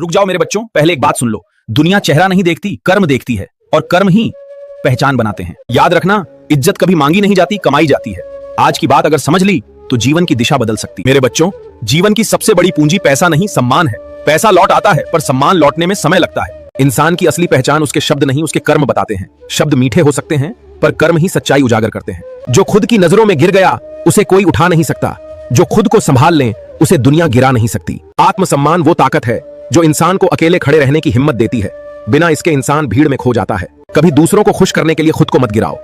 रुक जाओ मेरे बच्चों, पहले एक बात सुन लो। दुनिया चेहरा नहीं देखती, कर्म देखती है, और कर्म ही पहचान बनाते हैं। याद रखना, इज्जत कभी मांगी नहीं जाती, कमाई जाती है। आज की बात अगर समझ ली तो जीवन की दिशा बदल सकती। मेरे बच्चों, जीवन की सबसे बड़ी पूंजी पैसा नहीं, सम्मान है। पैसा लौट आता है, पर सम्मान लौटने में समय लगता है। इंसान की असली पहचान उसके शब्द नहीं, उसके कर्म बताते हैं। शब्द मीठे हो सकते हैं, पर कर्म ही सच्चाई उजागर करते हैं। जो खुद की नजरों में गिर गया, उसे कोई उठा नहीं सकता। जो खुद को संभाल ले, उसे दुनिया गिरा नहीं सकती। आत्मसम्मान वो ताकत है जो इंसान को अकेले खड़े रहने की हिम्मत देती है। बिना इसके इंसान भीड़ में खो जाता है। कभी दूसरों को खुश करने के लिए खुद को मत गिराओ,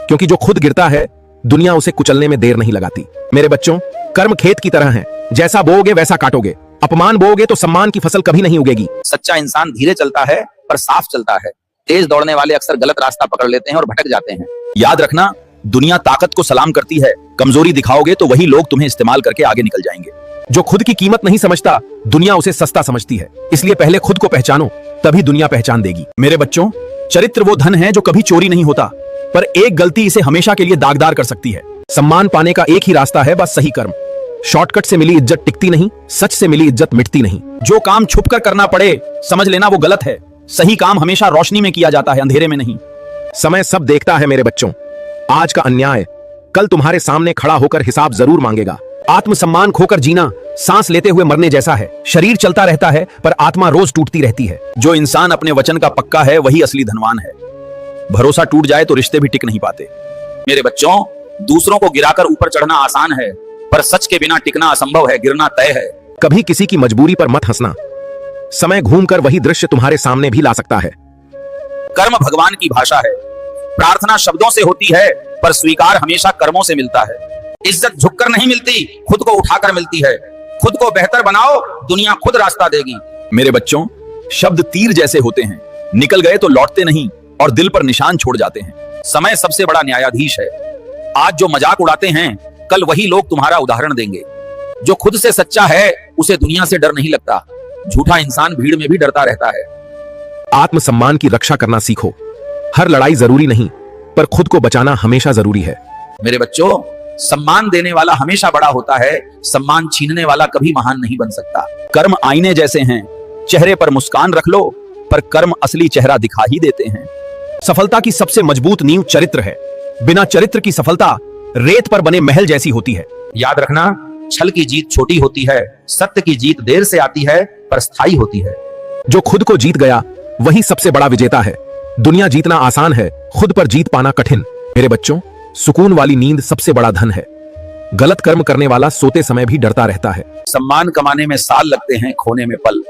क्योंकि जो खुद गिरता है, दुनिया उसे कुचलने में देर नहीं लगाती। मेरे बच्चों, कर्म खेत की तरह है, जैसा बोओगे वैसा काटोगे। अपमान बोओगे तो सम्मान की फसल कभी नहीं उगेगी। सच्चा इंसान धीरे चलता है पर साफ चलता है। तेज दौड़ने वाले अक्सर गलत रास्ता पकड़ लेते हैं और भटक जाते हैं। याद रखना, दुनिया ताकत को सलाम करती है। कमजोरी दिखाओगे तो वही लोग तुम्हें इस्तेमाल करके आगे निकल जाएंगे। जो खुद की कीमत नहीं समझता, दुनिया उसे सस्ता समझती है। इसलिए पहले खुद को पहचानो, तभी दुनिया पहचान देगी। मेरे बच्चों, चरित्र वो धन है जो कभी चोरी नहीं होता, पर एक गलती इसे हमेशा के लिए दागदार कर सकती है। सम्मान पाने का एक ही रास्ता है, बस सही कर्म। शॉर्टकट से मिली इज्जत टिकती नहीं, सच से मिली इज्जत मिटती नहीं। जो काम छुपकर करना पड़े, समझ लेना वो गलत है। सही काम हमेशा रोशनी में किया जाता है, अंधेरे में नहीं। समय सब देखता है मेरे बच्चों। आज का अन्याय कल तुम्हारे सामने खड़ा होकर हिसाब जरूर मांगेगा। आत्मसम्मान खोकर जीना सांस लेते हुए मरने जैसा है। शरीर चलता रहता है, पर आत्मा रोज टूटती रहती है। जो इंसान अपने वचन का पक्का है, वही असली धनवान है। भरोसा टूट जाए तो रिश्ते भी टिक नहीं पाते। मेरे बच्चों, दूसरों को गिराकर ऊपर चढ़ना आसान है, पर सच के बिना टिकना असंभव है, गिरना तय है। कभी किसी की मजबूरी पर मत हंसना। समय घूमकर वही दृश्य तुम्हारे सामने भी ला सकता है। कर्म भगवान की भाषा है। प्रार्थना शब्दों से होती है, पर स्वीकार हमेशा कर्मों से मिलता है। इज्जत झुककर नहीं मिलती, खुद को उठाकर मिलती है। खुद को बेहतर बनाओ, दुनिया खुद रास्ता देगी। मेरे बच्चों, शब्द तीर जैसे होते हैं, निकल गए तो लौटते नहीं और दिल पर निशान छोड़ जाते हैं। समय सबसे बड़ा न्यायाधीश है। आज जो मजाक उड़ाते हैं, कल वही लोग तुम्हारा उदाहरण देंगे। जो खुद से सच्चा है, उसे दुनिया से डर नहीं लगता। झूठा इंसान भीड़ में भी डरता रहता है। आत्मसम्मान की रक्षा करना सीखो। हर लड़ाई जरूरी नहीं, पर खुद को बचाना हमेशा जरूरी है। मेरे बच्चों, सम्मान देने वाला हमेशा बड़ा होता है, सम्मान छीनने वाला कभी महान नहीं बन सकता। कर्म आईने जैसे हैं, चेहरे पर मुस्कान रख लो, पर कर्म असली चेहरा दिखा ही देते हैं। सफलता की सबसे मजबूत नींव चरित्र है। बिना चरित्र की सफलता रेत पर बने महल जैसी होती है। याद रखना, छल की जीत छोटी होती है, सत्य की जीत देर से आती है, पर स्थायी होती है। जो खुद को जीत गया, वही सबसे बड़ा विजेता है। दुनिया जीतना आसान है, खुद पर जीत पाना कठिन। मेरे बच्चों, सुकून वाली नींद सबसे बड़ा धन है। गलत कर्म करने वाला सोते समय भी डरता रहता है। सम्मान कमाने में साल लगते हैं, खोने में पल।